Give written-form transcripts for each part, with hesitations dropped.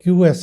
QS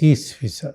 30%।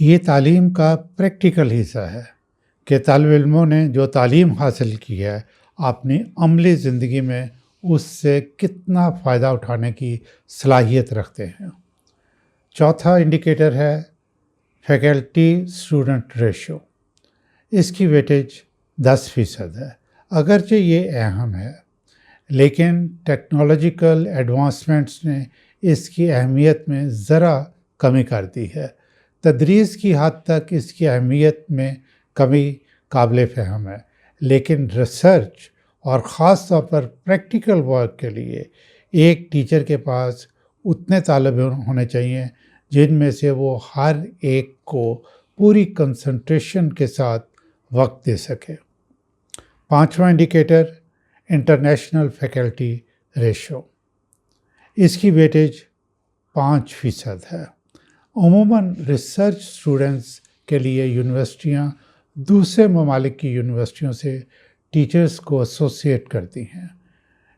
یہ تعلیم کا پریکٹیکل حصہ ہے کہ طالب علموں نے جو تعلیم حاصل کی ہے اپنی عملی زندگی میں اس سے کتنا فائدہ اٹھانے کی صلاحیت رکھتے ہیں۔ چوتھا انڈیکیٹر ہے فیکلٹی اسٹوڈنٹ ریشو۔ اس کی ویٹیج 10% ہے۔ اگرچہ یہ اہم ہے لیکن ٹیکنالوجیکل ایڈوانسمنٹس نے اس کی اہمیت میں ذرا کمی کر دی ہے۔ تدریس کی حد تک اس کی اہمیت میں کمی قابل فہم ہے، لیکن ریسرچ اور خاص طور پر پریکٹیکل ورک کے لیے ایک ٹیچر کے پاس اتنے طالب علم ہونے چاہیے جن میں سے وہ ہر ایک کو پوری کنسنٹریشن کے ساتھ وقت دے سکے۔ پانچواں انڈیکیٹر انٹرنیشنل فیکلٹی ریشو۔ اس کی ویٹیج 5% ہے۔ عموماً ریسرچ اسٹوڈنٹس کے لیے یونیورسٹیاں دوسرے ممالک کی یونیورسٹیوں سے ٹیچرز کو ایسوسیٹ کرتی ہیں۔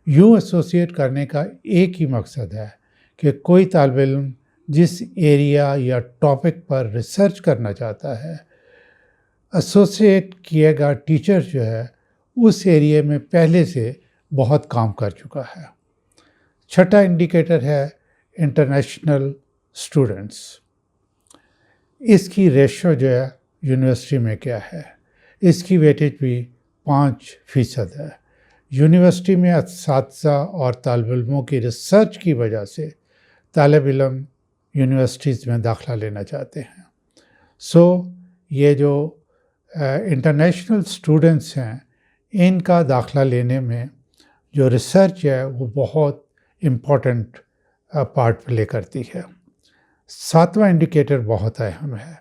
یوں ایسوسیٹ کرنے کا ایک ہی مقصد ہے کہ کوئی طالب علم جس ایریا یا ٹاپک پر ریسرچ کرنا چاہتا ہے، ایسوسیٹ کیے گا ٹیچر جو ہے اس ایریا میں پہلے سے بہت کام کر چکا ہے۔ چھٹا انڈیکیٹر ہے انٹرنیشنل اسٹوڈنٹس۔ اس کی ریشو جو ہے یونیورسٹی میں کیا ہے، اس کی ویٹیج بھی 5% ہے۔ یونیورسٹی میں اساتذہ اور طالب علموں کی ریسرچ کی وجہ سے طالب علم یونیورسٹیز میں داخلہ لینا چاہتے ہیں۔ یہ جو انٹرنیشنل اسٹوڈنٹس ہیں ان کا داخلہ لینے میں جو ریسرچ ہے وہ بہت امپورٹنٹ پارٹ پلے کرتی ہے۔ ساتواں انڈیکیٹر بہت اہم ہے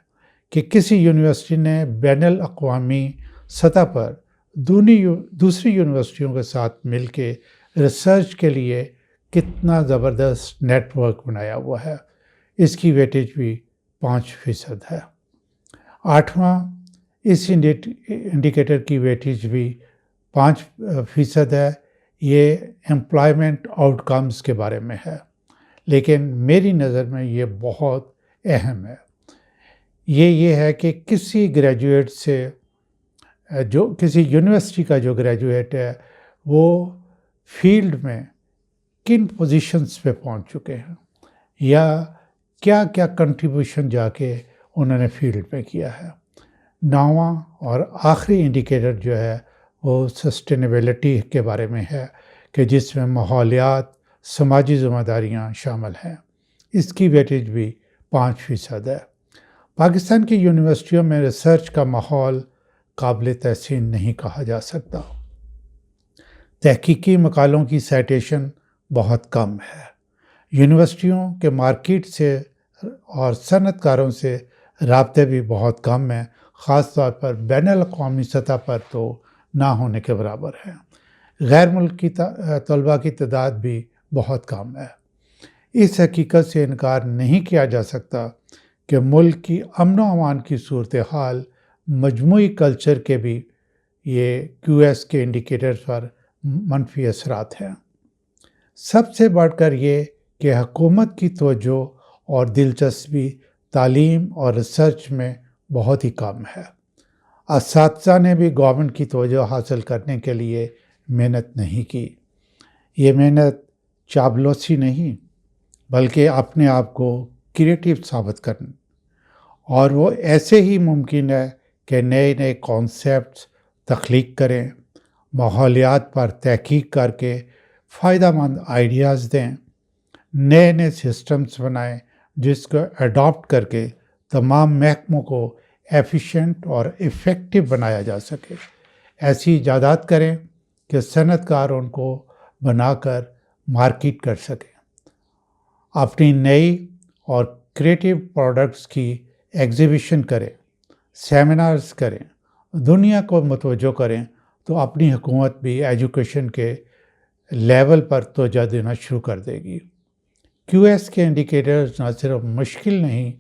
کہ کسی یونیورسٹی نے بین الاقوامی سطح پر دوسری یونیورسٹیوں کے ساتھ مل کے ریسرچ کے لیے کتنا زبردست نیٹ ورک بنایا ہوا ہے۔ اس کی ویٹیج بھی 5% ہے۔ آٹھواں، اس انڈیکیٹر کی ویٹیج بھی 5% ہے۔ یہ امپلائمنٹ آؤٹ کمز کے بارے میں ہے، لیکن میری نظر میں یہ بہت اہم ہے۔ یہ ہے کہ کسی گریجویٹ سے جو کسی یونیورسٹی کا جو گریجویٹ ہے وہ فیلڈ میں کن پوزیشنز پہ پہنچ چکے ہیں یا کیا کیا کنٹریبیوشن جا کے انہوں نے فیلڈ میں کیا ہے۔ نواں اور آخری انڈیکیٹر جو ہے وہ سسٹینیبلٹی کے بارے میں ہے کہ جس میں ماحولیات، سماجی ذمہ داریاں شامل ہیں۔ اس کی ویٹیج بھی 5% ہے۔ پاکستان کی یونیورسٹیوں میں ریسرچ کا ماحول قابل تحسین نہیں کہا جا سکتا۔ تحقیقی مقالوں کی سائٹیشن بہت کم ہے۔ یونیورسٹیوں کے مارکیٹ سے اور صنعت کاروں سے رابطے بھی بہت کم ہیں، خاص طور پر بین الاقوامی سطح پر تو نہ ہونے کے برابر ہے۔ غیر ملکی طلباء کی تعداد بھی بہت کم ہے۔ اس حقیقت سے انکار نہیں کیا جا سکتا کہ ملک کی امن و امان کی صورتحال مجموعی کلچر کے بھی یہ QS کے انڈیکیٹرز پر منفی اثرات ہیں۔ سب سے بڑھ کر یہ کہ حکومت کی توجہ اور دلچسپی تعلیم اور ریسرچ میں بہت ہی کم ہے۔ اساتذہ نے بھی گورنمنٹ کی توجہ حاصل کرنے کے لیے محنت نہیں کی۔ یہ محنت چاپلوسی نہیں بلکہ اپنے آپ کو کریٹیو ثابت کرنا، اور وہ ایسے ہی ممکن ہے کہ نئے نئے کانسیپٹس تخلیق کریں، ماحولیات پر تحقیق کر کے فائدہ مند آئیڈیاز دیں، نئے نئے سسٹمز بنائیں جس کو اڈاپٹ کر کے تمام محکموں کو ایفیشینٹ اور افیکٹو بنایا جا سکے۔ ایسی ایجادات کریں کہ صنعت کار ان کو بنا کر مارکیٹ کر سکیں، اپنی نئی اور کریٹیو پروڈکٹس کی ایگزیبیشن کریں، سیمینارز کریں، دنیا کو متوجہ کریں، تو اپنی حکومت بھی ایجوکیشن کے لیول پر توجہ دینا شروع کر دے گی۔ QS کے انڈیکیٹرز نہ صرف مشکل نہیں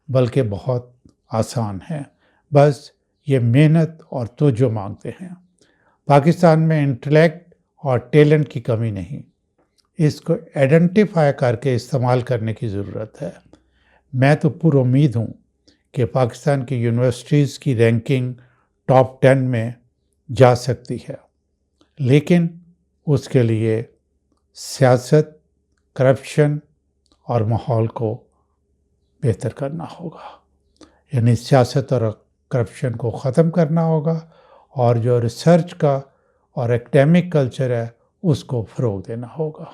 بلکہ بہت آسان ہیں، بس یہ محنت اور توجہ مانگتے ہیں۔ پاکستان میں انٹلیکٹ اور ٹیلنٹ کی کمی نہیں، اس کو آئیڈینٹیفائی کر کے استعمال کرنے کی ضرورت ہے۔ میں تو پر امید ہوں کہ پاکستان کی یونیورسٹیز کی رینکنگ ٹاپ 10 میں جا سکتی ہے، لیکن اس کے لیے سیاست، کرپشن اور ماحول کو بہتر کرنا ہوگا. یعنی سیاست اور کرپشن کو ختم کرنا ہوگا اور جو ریسرچ کا اور ایکڈیمک کلچر ہے اس کو فروغ دینا ہوگا.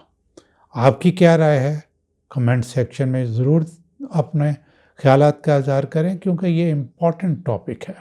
آپ کی کیا رائے ہے؟ کمنٹ سیکشن میں ضرور اپنے خیالات کا اظہار کریں، کیونکہ یہ امپورٹنٹ ٹاپک ہے.